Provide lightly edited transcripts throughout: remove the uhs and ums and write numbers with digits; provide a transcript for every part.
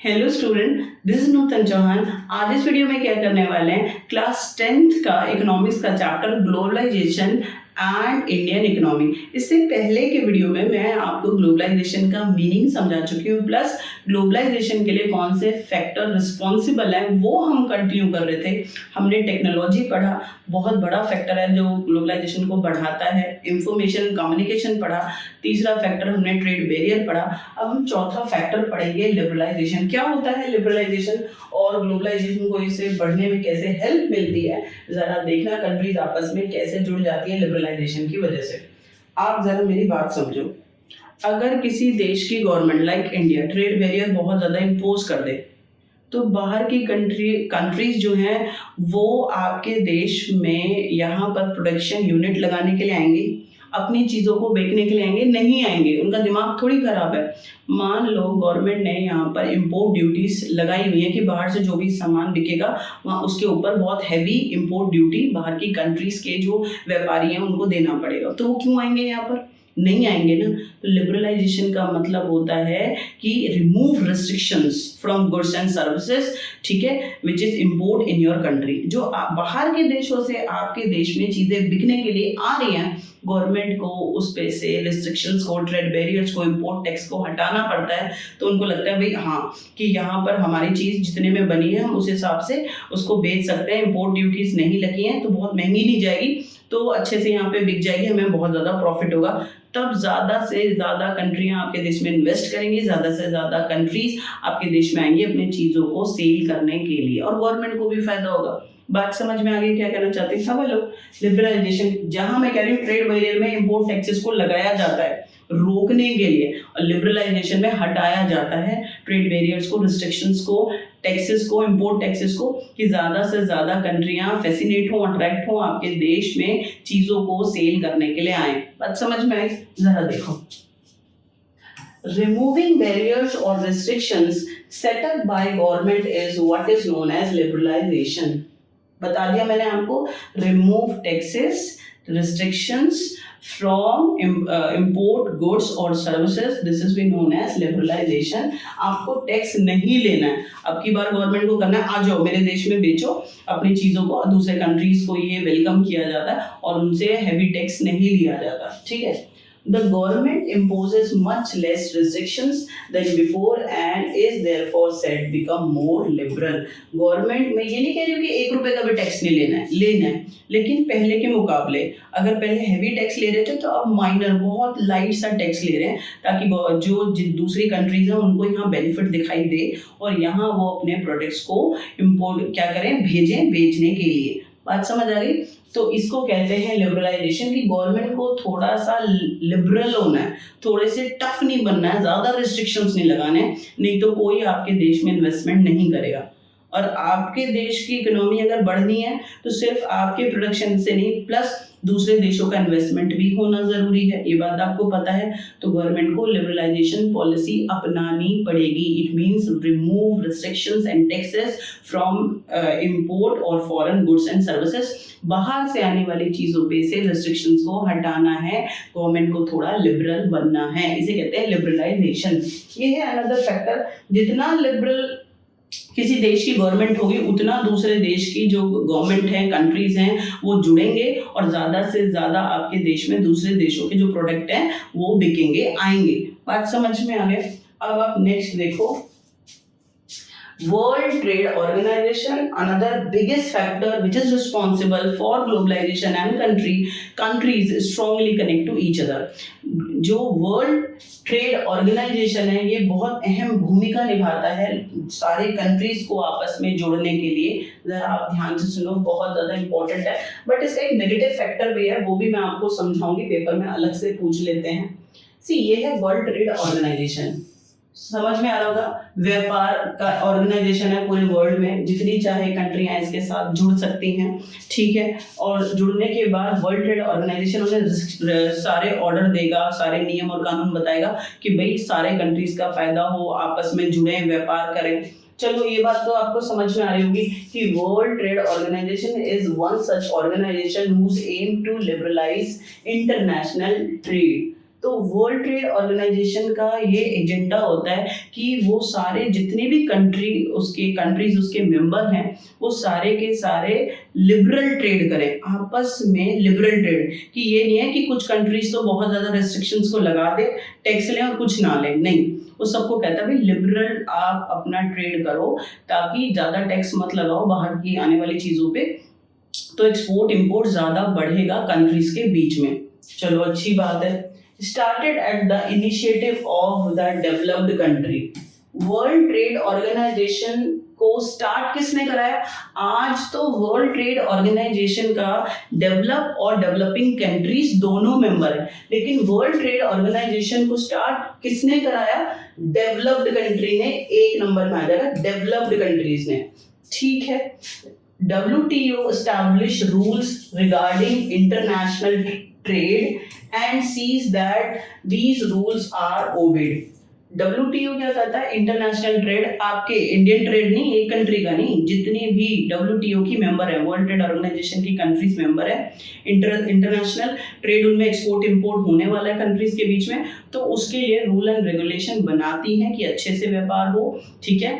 Hello student, this is नूतन चौहान। आज इस video में क्या करने वाले हैं, क्लास 10th का इकोनॉमिक्स का chapter globalisation and Indian economy. इससे पहले के वीडियो में मैं आपको ग्लोबलाइजेशन का मीनिंग समझा चुकी हूँ, प्लस ग्लोबलाइजेशन के लिए कौन से फैक्टर रिस्पॉन्सिबल हैं वो हम कंटिन्यू कर रहे थे। हमने टेक्नोलॉजी पढ़ा, बहुत बड़ा फैक्टर है जो ग्लोबलाइजेशन को बढ़ाता है। इंफॉर्मेशन कम्युनिकेशन पढ़ा, तीसरा फैक्टर हमने ट्रेड बैरियर पढ़ा। अब हम चौथा फैक्टर पढ़ेंगे लिबरलाइजेशन। क्या होता है लिबरलाइजेशन और ग्लोबलाइजेशन को इससे बढ़ने में कैसे हेल्प मिलती है, जरा देखना कंट्रीज आपस में कैसे जुड़ जाती है लिबरलाइजेशन की वजह से। आप जरा मेरी बात समझो, अगर किसी देश की government like India trade barrier बहुत ज़्यादा इम्पोज कर दे तो बाहर की कंट्रीज जो हैं वो आपके देश में यहाँ पर प्रोडक्शन यूनिट लगाने के लिए आएंगे, अपनी चीज़ों को बेचने के लिए आएंगे? नहीं आएंगे, उनका दिमाग थोड़ी खराब है। मान लो गवर्नमेंट ने यहाँ पर इम्पोर्ट ड्यूटीज लगाई हुई है कि बाहर से जो भी सामान बिकेगा वहाँ उसके ऊपर बहुत हैवी इम्पोर्ट ड्यूटी बाहर की कंट्रीज के जो व्यापारी हैं उनको देना पड़ेगा, तो वो क्यों आएंगे यहाँ पर? नहीं आएंगे ना। तो लिबरलाइजेशन का मतलब होता है कि remove restrictions from goods and services, ठीक है, which is import in your country. जो बाहर के देशों से आपके देश में चीज़ें बिकने के लिए आ रही हैं, गवर्नमेंट को उस पे से रिस्ट्रिक्शंस को, ट्रेड बैरियर्स को, इम्पोर्ट टैक्स को हटाना पड़ता है। तो उनको लगता है भाई हाँ कि यहाँ पर हमारी चीज़ जितने में बनी है हम उस हिसाब से उसको बेच सकते हैं, इम्पोर्ट ड्यूटीज़ नहीं लगी हैं तो बहुत महंगी नहीं जाएगी, तो अच्छे से यहाँ पे बिक जाएगी, हमें बहुत ज़्यादा प्रॉफिट होगा। तब ज़्यादा से ज़्यादा कंट्रियाँ आपके देश में इन्वेस्ट करेंगी, ज़्यादा से ज़्यादा कंट्रीज आपके देश में आएंगी अपनी चीज़ों को सेल करने के लिए, और गवर्नमेंट को भी फायदा होगा। बात समझ में आ गई क्या कहना चाहते हैं? समझ लो लिबरलाइजेशन, जहाँ मैं कह रही हूँ ट्रेड बैरियर में इम्पोर्ट टैक्सेस को लगाया जाता है रोकने के लिए, और लिबरलाइजेशन में हटाया जाता है ट्रेड बैरियर्स को, रिस्ट्रिक्शंस को, टैक्सेस को, इम्पोर्ट टैक्सेस को, कि ज़्यादा से ज़्यादा कंट्रियाँ फैसिनेट हों, अट्रैक्ट हों, आपके देश में चीज़ों को सेल करने के लिए आएँ। बात समझ में आई? ज़रा देखो, removing barriers or restrictions set up by government is what is known as liberalization। बता दिया मैंने आपको, remove taxes, restrictions from import goods or services, this is known as liberalization। आपको टैक्स नहीं लेना है, अब की बार गवर्नमेंट को करना है आ जाओ मेरे देश में बेचो अपनी चीज़ों को, दूसरे कंट्रीज को ये वेलकम किया जाता है और उनसे हैवी टैक्स नहीं लिया जाता, ठीक है। The government imposes much less restrictions than before and is therefore said become more liberal। Government में ये नहीं कह रही हूँ कि 1 रुपए का भी टैक्स नहीं लेना है, लेकिन पहले के मुकाबले अगर पहले हैवी टैक्स ले रहे थे तो अब माइनर बहुत लाइट सा टैक्स ले रहे हैं, ताकि जो दूसरी कंट्रीज हैं उनको यहाँ बेनिफिट दिखाई दे और यहाँ वो अपने प्रोडक्ट्स को इम्पोर्ट क्या करें, भेजें बेचने के लिए। बात समझ आ गई? तो इसको कहते हैं लिबरलाइजेशन, की गवर्नमेंट को थोड़ा सा लिबरल होना है, थोड़े से टफ नहीं बनना है, ज़्यादा रिस्ट्रिक्शंस नहीं लगाने, नहीं तो कोई आपके देश में इन्वेस्टमेंट नहीं करेगा। और आपके देश की इकोनॉमी अगर बढ़नी है तो सिर्फ आपके प्रोडक्शन से नहीं, प्लस दूसरे देशों का इन्वेस्टमेंट भी होना ज़रूरी है, ये बात आपको पता है। तो गवर्नमेंट को लिबरलाइजेशन पॉलिसी अपनानी पड़ेगी। It means remove restrictions and taxes from import और फॉरेन गुड्स एंड सर्विसेज। बाहर से आने वाली चीज़ों पे से रिस्ट्रिक्शंस को हटाना है, गवर्नमेंट को थोड़ा लिबरल बनना है, इसे कहते हैं लिबरलाइजेशन। ये है अनदर फैक्टर, जितना लिबरल किसी देश की गवर्नमेंट होगी उतना दूसरे देश की जो गवर्नमेंट है, कंट्रीज हैं, वो जुड़ेंगे और ज़्यादा से ज़्यादा आपके देश में दूसरे देशों के जो प्रोडक्ट हैं वो बिकेंगे, आएंगे। बात समझ में आ गया? अब आप नेक्स्ट देखो, World Trade Organization, another biggest factor which is responsible for globalization and countries strongly connect to each other। जो वर्ल्ड ट्रेड ऑर्गेनाइजेशन है ये बहुत अहम भूमिका निभाता है सारे कंट्रीज को आपस में जोड़ने के लिए। जरा आप ध्यान से सुनो, बहुत ज़्यादा इंपॉर्टेंट है, बट इसका एक नेगेटिव फैक्टर भी है, वो भी मैं आपको समझाऊंगी, पेपर में अलग से पूछ लेते हैं। सी ये है वर्ल्ड ट्रेड ऑर्गेनाइजेशन, समझ में आ रहा होगा, व्यापार का ऑर्गेनाइजेशन है पूरे वर्ल्ड में, जितनी चाहे कंट्रियां इसके साथ जुड़ सकती हैं, ठीक है। और जुड़ने के बाद वर्ल्ड ट्रेड ऑर्गेनाइजेशन उन्हें सारे ऑर्डर देगा, सारे नियम और कानून बताएगा कि भाई सारे कंट्रीज का फायदा हो, आपस में जुड़े, व्यापार करें। चलो ये बात तो आपको समझ में आ रही होगी कि world trade organisation is one such organisation whose aim to liberalise international trade. तो वर्ल्ड ट्रेड ऑर्गेनाइजेशन का ये एजेंडा होता है कि वो सारे जितने भी कंट्रीज उसके मेंबर हैं वो सारे के सारे लिबरल ट्रेड करें, आपस में लिबरल ट्रेड, कि ये नहीं है कि कुछ कंट्रीज तो बहुत ज़्यादा रेस्ट्रिक्शंस को लगा दे, टैक्स लें और कुछ ना लें, नहीं, वो सबको कहता है भाई लिबरल आप अपना ट्रेड करो ताकि ज़्यादा टैक्स मत लगाओ बाहर की आने वाली चीज़ों पे, तो एक्सपोर्ट इंपोर्ट ज़्यादा बढ़ेगा कंट्रीज के बीच में। चलो अच्छी बात है। Started at the initiative of the developed country. World trade organisation को स्टार्ट किसने कराया? आज तो वर्ल्ड ट्रेड ऑर्गेनाइजेशन का डेवलप और डेवलपिंग कंट्रीज दोनों मेंबर हैं, लेकिन वर्ल्ड ट्रेड ऑर्गेनाइजेशन को स्टार्ट किसने कराया? डेवलप्ड कंट्री ने, एक नंबर में आ जाएगा डेवलप्ड कंट्रीज ने, ठीक है। WTO established rules regarding international trade and sees that these rules are obeyed. WTO क्या कहता है? इंटरनेशनल ट्रेड, आपके इंडियन ट्रेड नहीं, एक कंट्री का नहीं, जितनी भी WTO की मेंबर है, वर्ल्ड ट्रेड ऑर्गेनाइजेशन की कंट्रीज मेंबर है, इंटरनेशनल ट्रेड उनमें एक्सपोर्ट इंपोर्ट होने वाला है कंट्रीज के बीच में, तो उसके लिए रूल एंड रेगुलेशन बनाती हैं कि अच्छे से व्यापार हो, ठीक है,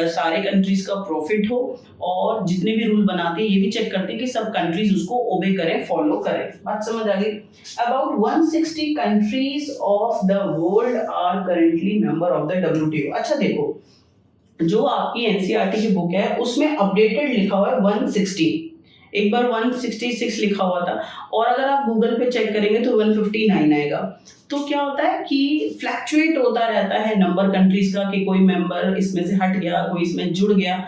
सारे कंट्रीज का प्रॉफिट हो, और जितने भी रूल बनाते हैं ये भी चेक करते हैं कि सब कंट्रीज उसको ओबे करें, फॉलो करें। बात समझ आ गई? About 160 countries of the world are currently member of the WTO। अच्छा देखो, जो आपकी NCERT की बुक है उसमें अपडेटेड लिखा हुआ है 160, एक बार 166 लिखा हुआ था, और अगर आप गूगल पे चेक करेंगे तो 159 आएगा। तो क्या होता है कि फ्लैक्चुएट होता रहता है नंबर कंट्रीज का, कि कोई मेंबर इसमें से हट गया, कोई इसमें जुड़ गया।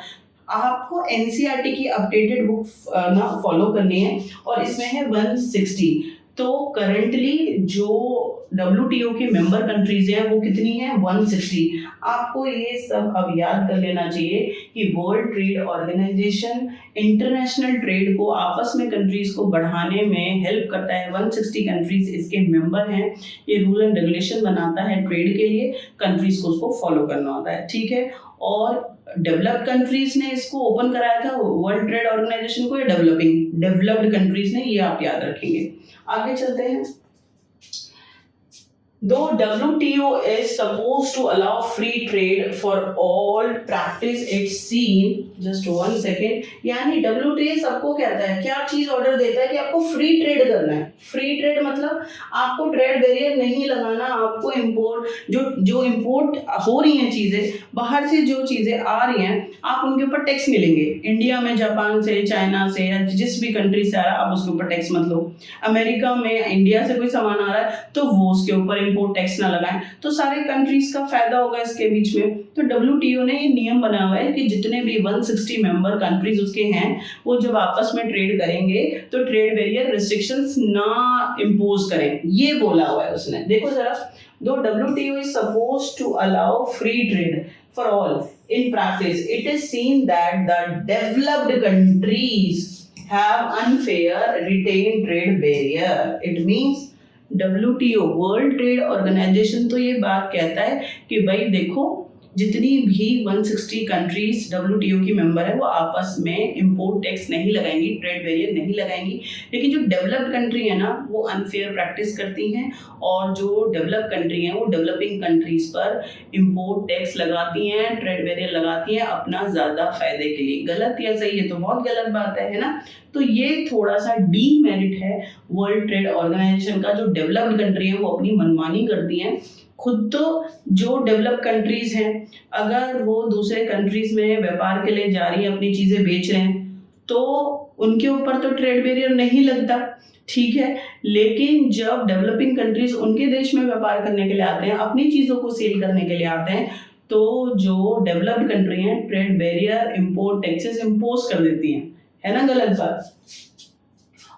आपको NCERT की अपडेटेड बुक ना फॉलो करनी है, और इसमें है 160। तो करंटली जो WTO की मेंबर कंट्रीज हैं वो कितनी है? 160। आपको ये सब अब याद कर लेना चाहिए कि world trade organisation international trade को आपस में कंट्रीज को बढ़ाने में हेल्प करता है। 160 कंट्रीज इसके मेंबर हैं, ये रूल एंड रेगुलेशन बनाता है ट्रेड के लिए, कंट्रीज को उसको फॉलो करना होता है, ठीक है। और डेवलप्ड कंट्रीज ने इसको ओपन कराया था वर्ल्ड ट्रेड ऑर्गेनाइजेशन को, या डेवलप्ड कंट्रीज ने, ये आप याद रखेंगे। आगे चलते हैं। Though WTO is supposed to allow free trade for all, practice it's seen, just one second, यानी WTO सबको कहता है, क्या चीज ऑर्डर देता है कि आपको फ्री ट्रेड करना है। फ्री ट्रेड मतलब आपको ट्रेड बैरियर नहीं लगाना, आपको इंपोर्ट जो इंपोर्ट हो रही हैं चीजें, बाहर से जो चीजें आ रही हैं, आप उनके ऊपर टैक्स नहीं लेंगे। इंडिया में जापान से, चाइना से, या जिस भी कंट्री से आ रहा है आप उसके ऊपर टैक्स मत लो। अमेरिका में इंडिया से कोई सामान आ रहा है तो वो उसके ऊपर इंपोर्ट टैक्स ना लगाएं, तो सारे कंट्रीज का फायदा होगा इसके बीच में। तो WTO ने ये नियम बनाया हुआ है कि जितने भी 160 मेंबर कंट्रीज उसके हैं वो जब आपस में ट्रेड करेंगे तो ट्रेड बैरियर रिस्ट्रिक्शंस ना इम्पोज करें, ये बोला हुआ है उसने। देखो जरा, दो WTO is supposed to allow free trade for all, in practice it is seen that the developed countries have unfair retained trade barrier. It means WTO world trade organisation तो ये बात कहता है कि भाई देखो, जितनी भी 160 कंट्रीज WTO की मेंबर है वो आपस में इंपोर्ट टैक्स नहीं लगाएंगी, ट्रेड बैरियर नहीं लगाएंगी, लेकिन जो डेवलप्ड कंट्री है ना वो अनफेयर प्रैक्टिस करती हैं, और जो डेवलप कंट्री हैं वो डेवलपिंग कंट्रीज पर इंपोर्ट टैक्स लगाती हैं, ट्रेड बैरियर लगाती हैं अपना ज़्यादा फायदे के लिए। गलत या सही है? तो बहुत गलत बात है ना। तो ये थोड़ा सा डीमेरिट है वर्ल्ड ट्रेड ऑर्गेनाइजेशन का। जो डेवलप्ड कंट्री है वो अपनी मनमानी करती हैं, खुद तो जो डेवलप कंट्रीज हैं अगर वो दूसरे कंट्रीज में व्यापार के लिए जा रही हैं, अपनी चीज़ें बेच रहे हैं, तो उनके ऊपर तो ट्रेड बैरियर नहीं लगता, ठीक है। लेकिन जब डेवलपिंग कंट्रीज उनके देश में व्यापार करने के लिए आते हैं, अपनी चीज़ों को सेल करने के लिए आते हैं, तो जो डेवलप्ड कंट्री हैं trade barrier, import taxes impose कर देती हैं, है ना गलत बात।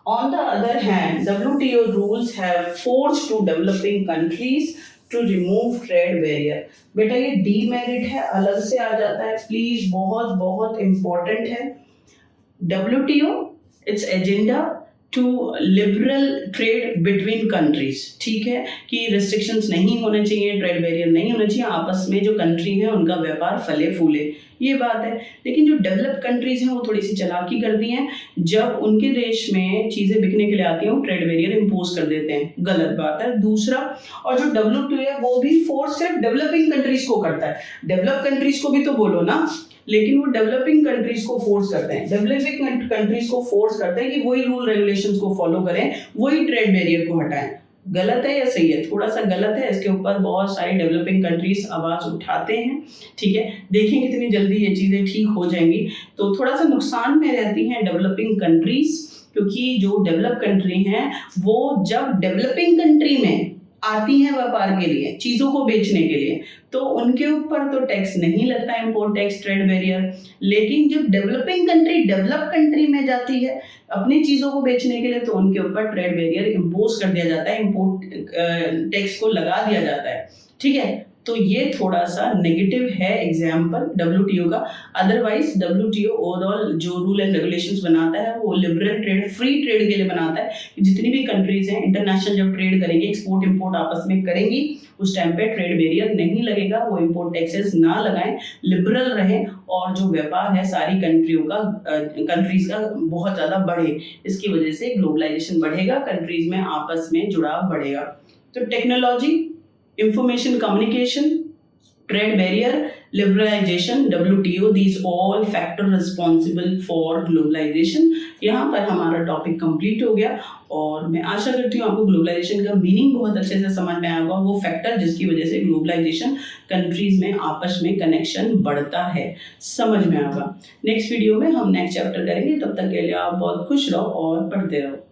On the other hand, WTO rules have forced to developing countries to remove trade barrier. बेटा ये डीमेरिट है, अलग से आ जाता है, प्लीज, बहुत बहुत इंपॉर्टेंट है। WTO its agenda to liberal trade between countries, ठीक है, कि रिस्ट्रिक्शंस नहीं होने चाहिए, ट्रेड बैरियर नहीं होने चाहिए, आपस में जो कंट्री है उनका व्यापार फले फूले, ये बात है। लेकिन जो डेवलप कंट्रीज हैं वो थोड़ी सी चालाकी करती हैं, जब उनके देश में चीज़ें बिकने के लिए आती हैं वो ट्रेड बैरियर इम्पोज कर देते हैं, गलत बात है। दूसरा, और जो WTO है वो भी फोर्स सिर्फ डेवलपिंग कंट्रीज को करता है, डेवलप कंट्रीज को भी तो बोलो ना, लेकिन वो डेवलपिंग कंट्रीज को फोर्स करते हैं, डेवलपिंग कंट्रीज को फोर्स करते हैं कि वही रूल रेगुलेशंस को फॉलो करें, वही ट्रेड बैरियर को हटाएं। गलत है या सही है? थोड़ा सा गलत है। इसके ऊपर बहुत सारी डेवलपिंग कंट्रीज आवाज़ उठाते हैं, ठीक है। देखें कितनी जल्दी ये चीज़ें ठीक हो जाएंगी। तो थोड़ा सा नुकसान में रहती हैं डेवलपिंग कंट्रीज, क्योंकि जो डेवलप कंट्री हैं वो जब डेवलपिंग कंट्री में आती हैं व्यापार के लिए, चीज़ों को बेचने के लिए, तो उनके ऊपर तो टैक्स नहीं लगता, इम्पोर्ट टैक्स, ट्रेड बैरियर। लेकिन जब डेवलपिंग कंट्री डेवलप कंट्री में जाती है अपनी चीज़ों को बेचने के लिए, तो उनके ऊपर ट्रेड बैरियर इम्पोज कर दिया जाता है, इम्पोर्ट टैक्स को लगा दिया जाता है, ठीक है। तो ये थोड़ा सा नेगेटिव है एग्जाम्पल WTO का। अदरवाइज WTO ओवरऑल जो रूल एंड रेगुलेशंस बनाता है वो लिबरल ट्रेड, फ्री ट्रेड के लिए बनाता है। जितनी भी कंट्रीज हैं इंटरनेशनल जब ट्रेड करेंगे, एक्सपोर्ट इंपोर्ट आपस में करेंगी, उस टाइम पे ट्रेड बैरियर नहीं लगेगा, वो इम्पोर्ट टैक्सेस ना लगाएं, लिबरल रहें, और जो व्यापार है सारी कंट्रीज का बहुत ज़्यादा बढ़े। इसकी वजह से ग्लोबलाइजेशन बढ़ेगा, कंट्रीज में आपस में जुड़ाव बढ़ेगा। तो technology, information communication, trade barrier, liberalization, WTO, these all factor responsible for globalization। यहाँ पर हमारा टॉपिक कंप्लीट हो गया, और मैं आशा करती हूँ आपको ग्लोबलाइजेशन का मीनिंग बहुत अच्छे से समझ में आया होगा, वो फैक्टर जिसकी वजह से ग्लोबलाइजेशन कंट्रीज में आपस में कनेक्शन बढ़ता है, समझ में आएगा। नेक्स्ट वीडियो में हम नेक्स्ट चैप्टर करेंगे, तब तक के लिए आप बहुत खुश रहो और पढ़ते रहो।